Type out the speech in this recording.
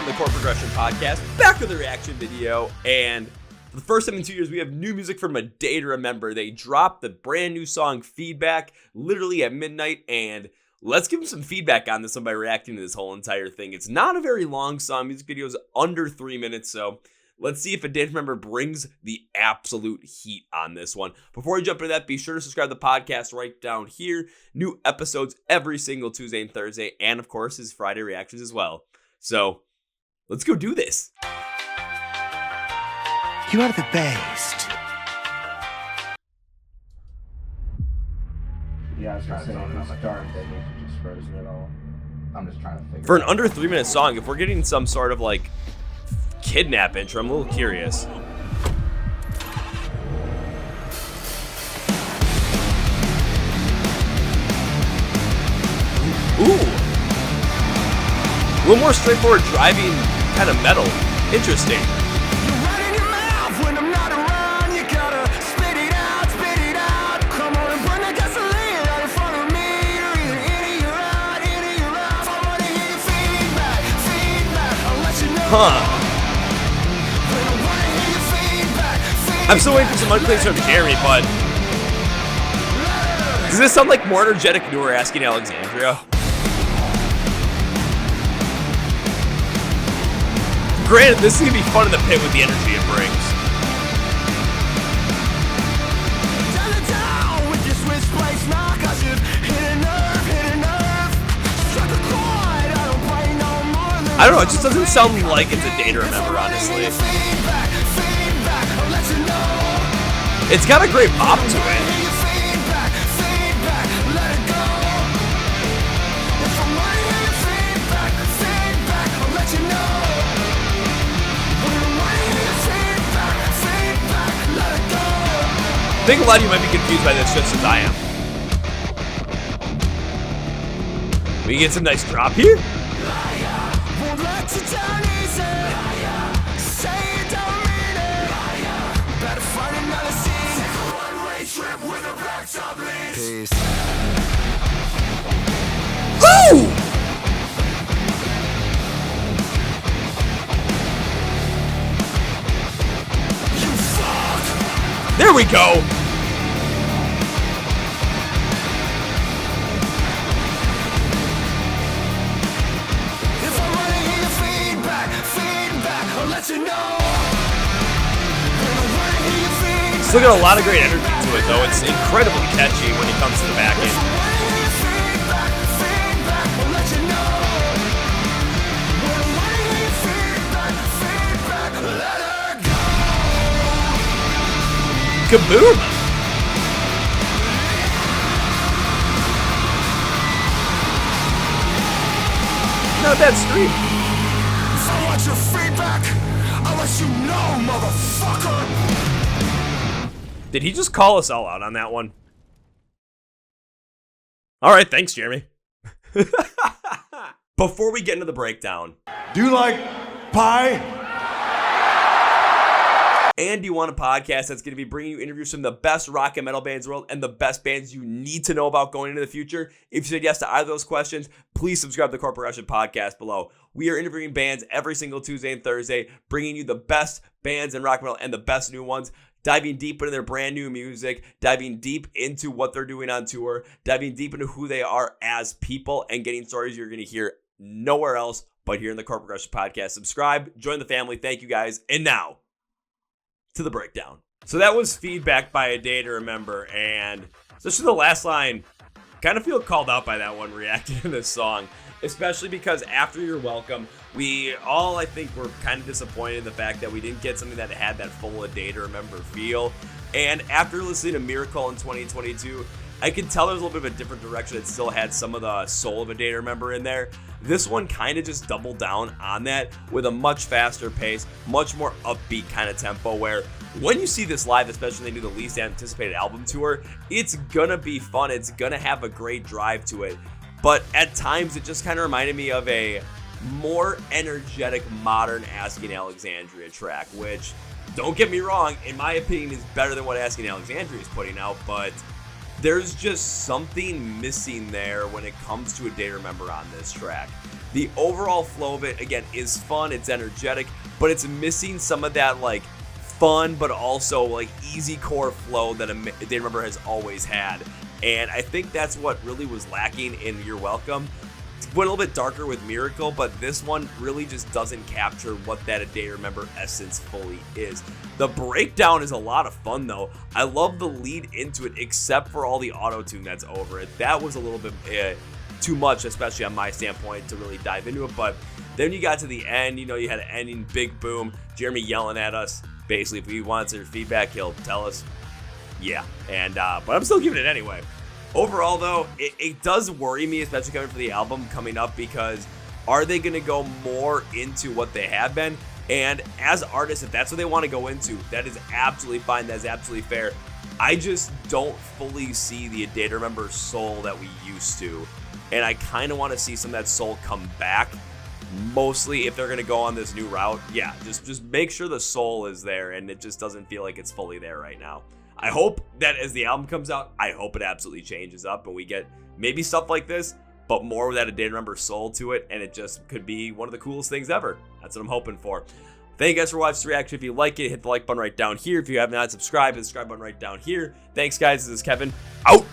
from the Chord Progression Podcast, back with a reaction video, and for the first time in 2 years, we have new music from A Day to Remember. They dropped the brand new song Feedback literally at midnight, and let's give them some feedback on this one by reacting to this whole entire thing. It's not a very long song. Music video is under 3 minutes, so let's see if A Day to Remember brings the absolute heat on this one. Before we jump into that, be sure to subscribe to the podcast right down here. New episodes every single Tuesday and Thursday, and of course, his Friday reactions as well. So, let's go do this. You are the best. Yeah, I was trying to say on the start that you just frozen it all. I'm just trying to figure For an under 3 minute song, if we're getting some sort of like kidnap intro, I'm a little curious. Ooh. A little more straightforward driving, kind of metal. Interesting. Huh. I'm still waiting for some unclaims from Jeremy, but does this sound like more energetic newer Asking Alexandria? Granted, this is going to be fun in the pit with the energy it brings. I don't know, it just doesn't sound like it's A Day to Remember, honestly. It's got a great pop to it. I think a lot of you might be confused by this just as I am. We get some nice drop here. Peace. Woo! There we go. If I wanna hear your feedback, I'll let you know. Still got a lot of great energy to it, though. It's incredibly catchy when it comes to the back end. Kaboom! Not that stream. If I want your feedback, I'll let you know, motherfucker. Did he just call us all out on that one? All right, thanks, Jeremy. Before we get into the breakdown, Do you like pie? and you want a podcast that's going to be bringing you interviews from the best rock and metal bands in the world and the best bands you need to know about going into the future? If you said yes to either of those questions, please subscribe to the Chord Progression Podcast below. We are interviewing bands every single Tuesday and Thursday, bringing you the best bands in rock and metal and the best new ones, diving deep into their brand new music, diving deep into what they're doing on tour, diving deep into who they are as people, and getting stories you're going to hear nowhere else but here in the Chord Progression Podcast. Subscribe, join the family. Thank you guys. And now, to the breakdown. So that was Feedback by A Day to Remember, and especially the last line, kind of feel called out by that one reacting to this song, especially because after You're Welcome, we all, I think, were kind of disappointed in the fact that we didn't get something that had that full A Day to Remember feel. And after listening to Miracle in 2022, I could tell there was a little bit of a different direction. It still had some of the soul of A Day to Remember in there. This one kind of just doubled down on that with a much faster pace, much more upbeat kind of tempo, where when you see this live, especially when they do the least anticipated album tour, it's gonna be fun. It's gonna have a great drive to it. But at times, it just kind of reminded me of a more energetic, modern Asking Alexandria track, which, don't get me wrong, in my opinion, is better than what Asking Alexandria is putting out, but there's just something missing there when it comes to A Day to Remember on this track. The overall flow of it, again, is fun, it's energetic, but it's missing some of that like fun but also like easy core flow that They Remember has always had. And I think that's what really was lacking in You're Welcome. It went a little bit darker with Miracle, but this one really just doesn't capture what that A Day to Remember essence fully is. The breakdown is a lot of fun though. I love the lead into it, except for all the auto-tune that's over it. That was a little bit too much, especially on my standpoint, to really dive into it. But then you got to the end, you had an ending, big boom, Jeremy yelling at us. Basically, if he wants your feedback, he'll tell us. Yeah, and but I'm still giving it anyway. Overall, though, it does worry me, especially coming for the album coming up, because are they going to go more into what they have been? And as artists, if that's what they want to go into, that is absolutely fine. That's absolutely fair. I just don't fully see the A Day to Remember soul that we used to. And I kind of want to see some of that soul come back. Mostly if they're going to go on this new route, yeah, just make sure the soul is there, and it just doesn't feel like it's fully there right now. I hope that as the album comes out, I hope it absolutely changes up and we get maybe stuff like this, but more with that A Day to Remember soul to it, and it just could be one of the coolest things ever. That's what I'm hoping for. Thank you guys for watching this reaction. If you like it, hit the like button right down here. If you have not subscribed, hit the subscribe button right down here. Thanks, guys. This is Kevin. Out.